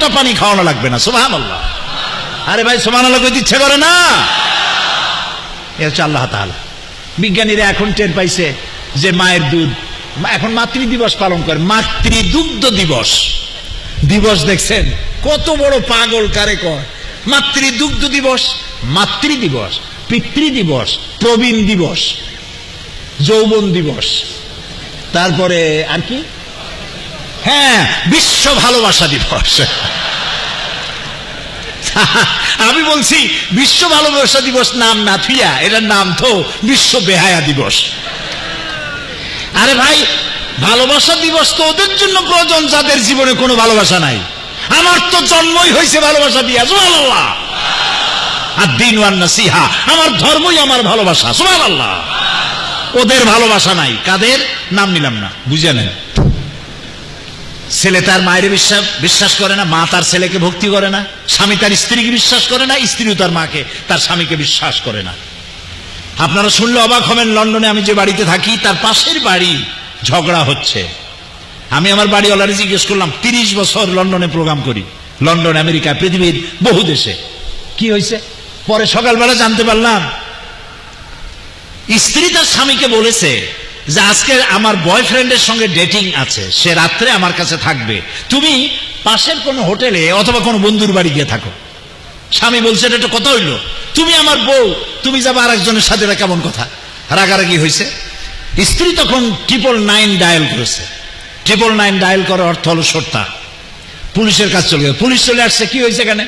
ফোঁটা পানি খাওয়ানো লাগবে না। সুবহানাল্লাহ। আরে ভাই সুবহানাল্লাহ কইতে ইচ্ছে করে না? এ হচ্ছে আল্লাহ তাআলা। বিজ্ঞানীরা এখন টের পাইছে যে মায়ের দুধ, এখন মাতৃ দিবস পালন করে, মাতৃদুগ্ধ দিবস। দিবস দেখছেন কত বড় পাগল, কারে কয় মাতৃদুগ্ধ দিবস, মাতৃ দিবস, পিতৃ দিবস, প্রবীণ দিবস, যৌবন দিবস, তারপরে আর কি, হ্যাঁ বিশ্ব ভালোবাসা দিবস। আমি বলছি বিশ্ব ভালোবাসা দিবস নাম না থুইয়া এটার নাম তো বিশ্ব বেহায়া দিবস। আরে ভাই ভালোবাসা দিবস তো ওদের জন্য প্রয়োজন যাদের জীবনে কোনো ভালোবাসা নাই। আমার তো জন্মই হয়েছে ভালোবাসা দিয়া। সুবহানাল্লাহ। আদ-দীন ওয়ান নাসিহা, আমার ধর্মই আমার ভালোবাসা। সুবহানাল্লাহ। ওদের ভালোবাসা নাই। কাদের নাম নিলাম না, বুঝে নেন। ছেলে তার মায়ের বিশ্বাস করে না, মা তার ছেলেকে ভক্তি করে না, স্বামী তার স্ত্রীকে বিশ্বাস করে না, স্ত্রীও তার মাকে তার স্বামীকে বিশ্বাস করে না। আপনারা শুনলে অবাক হবেন, লন্ডনে আমি যে বাড়িতে থাকি তার পাশের বাড়ি ঝগড়া হচ্ছে। আমি আমার বাড়িওয়ালারে জিজ্ঞেস করলাম, 30 বছর লন্ডনে প্রোগ্রাম করি, লন্ডন, আমেরিকা, পৃথিবীর বহু দেশে, কি হয়েছে? পরে সকালবেলা জানতে পারলাম স্ত্রী তার স্বামীকে বলেছে যে আজকে আমার বয়ফ্রেন্ডের সঙ্গে ডেটিং আছে, সে রাত্রে আমার কাছে থাকবে, তুমি পাশের কোনো হোটেলে অথবা কোনো বন্ধুর বাড়ি গিয়ে থাকো। স্বামী বলছে এটা তো কথা হইলো, তুমি আমার বউ, তুমি যাবে আরেকজনের সাথে, এটা কেমন কথা? রাগারাগি হয়েছে। স্ত্রী তখন 999 ডায়াল করেছে। 999 ডায়াল করার অর্থ হলো সত্যা। পুলিশের কাছে চলে গেছে। পুলিশ চলে আসছে। কি হয়েছে এখানে?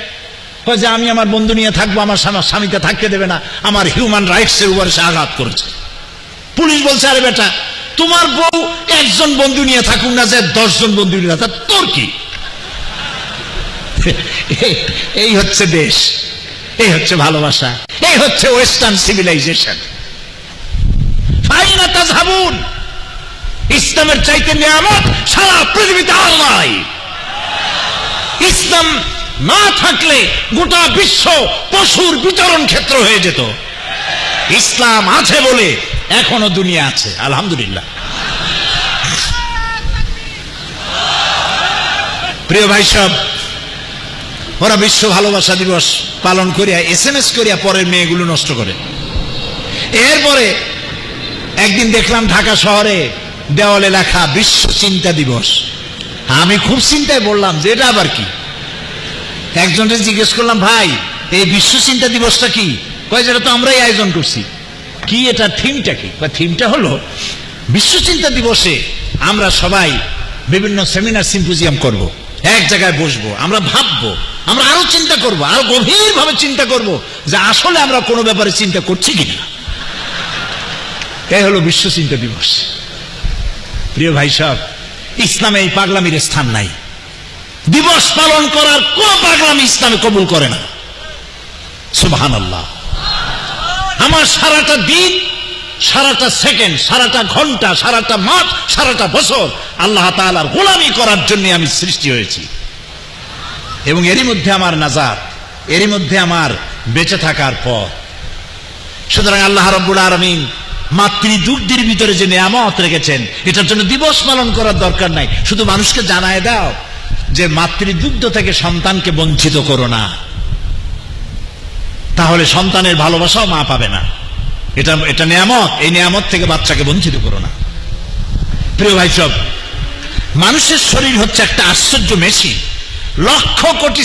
যে আমি আমার বন্ধু নিয়ে থাকবো, আমার স্বামীকে থাকতে দেবে না, আমার হিউম্যান রাইটস এর উপরে সে আঘাত করেছে। পুলিশ বলছে আরে বেটা, তোমার বউ একজন বন্ধু নিয়ে থাকুক না, যে 10 জন বন্ধু নিয়ে থাক, তোর কি? এই হচ্ছে দেশ, এই হচ্ছে ভালোবাসা, এই হচ্ছে ওয়েস্টার্ন সিভিলাইজেশন। ফাইনা তাযহাবুন, ইসলামের চাইতে নিয়ামত সারা পৃথিবীতে আর নাই। ইসলাম না থাকলে গোটা বিশ্ব পশুর বিচরণ ক্ষেত্র হয়ে যেত। ইসলাম আছে বলে এখনো দুনিয়া আছে, আলহামদুলিল্লাহ। প্রিয় ভাই সব, ওরা বিশ্ব ভালোবাসা দিবস পালন করিয়া SMS করিয়া পরের মেয়েগুলো নষ্ট করে। এরপরে একদিন দেখলাম ঢাকা শহরে দেওয়ালে লেখা বিশ্ব চিন্তা দিবস। আমি খুব চিন্তায় বললাম যে এটা আবার কি। একজনকে জিজ্ঞেস করলাম, ভাই এই বিশ্ব চিন্তা দিবসটা কি? কয় যেটা তো আমরাই আয়োজন করছি। কি এটা, থিমটা কি? থিমটা হলো বিশ্ব চিন্তা দিবসে আমরা সবাই বিভিন্ন সেমিনার সিম্পোজিয়াম করব, এক জায়গায় বসবো, আমরা ভাববো, আমরা আরো চিন্তা করব, আরো গভীর ভাবে চিন্তা করব যে আসলে আমরা কোনো ব্যাপারে চিন্তা করছি কিনা। এই হলো বিশ্ব চিন্তা দিবস। প্রিয় ভাই সব, ইসলামে এই পাগলামির স্থান নাই। দিবস পালন করার কোন পাগলামি ইসলামে কবুল করে না। সুবহানাল্লাহ। আমার সারাটা দিন, সারাটা সেকেন্ড, সারাটা ঘন্টা, সারাটা মাস, সারাটা বছর আল্লাহ তাআলার গোলামি করার জন্য আমি সৃষ্টি হয়েছি, এবং এরই মধ্যে আমার নাজাত, এরই মধ্যে আমার বেঁচে থাকার পথ। সুতরাং আল্লাহ রাব্বুল আলামিন মাতৃদুগ্ধের ভিতরে যে নিয়ামত রেখেছেন, এটার জন্য দিবস পালন করার দরকার নাই। শুধু মানুষকে জানায় দাও যে মাতৃদুগ্ধ থেকে সন্তানকে বঞ্চিত করো না, তাহলে সন্তানের ভালোবাসাও মা পাবে না। এটা নিয়ামত, এই নিয়ামত থেকে বাচ্চাকে বঞ্চিত করো না। প্রিয় ভাই সব, মানুষের শরীর হচ্ছে একটা আশ্চর্য মেশিন। লক্ষ কোটি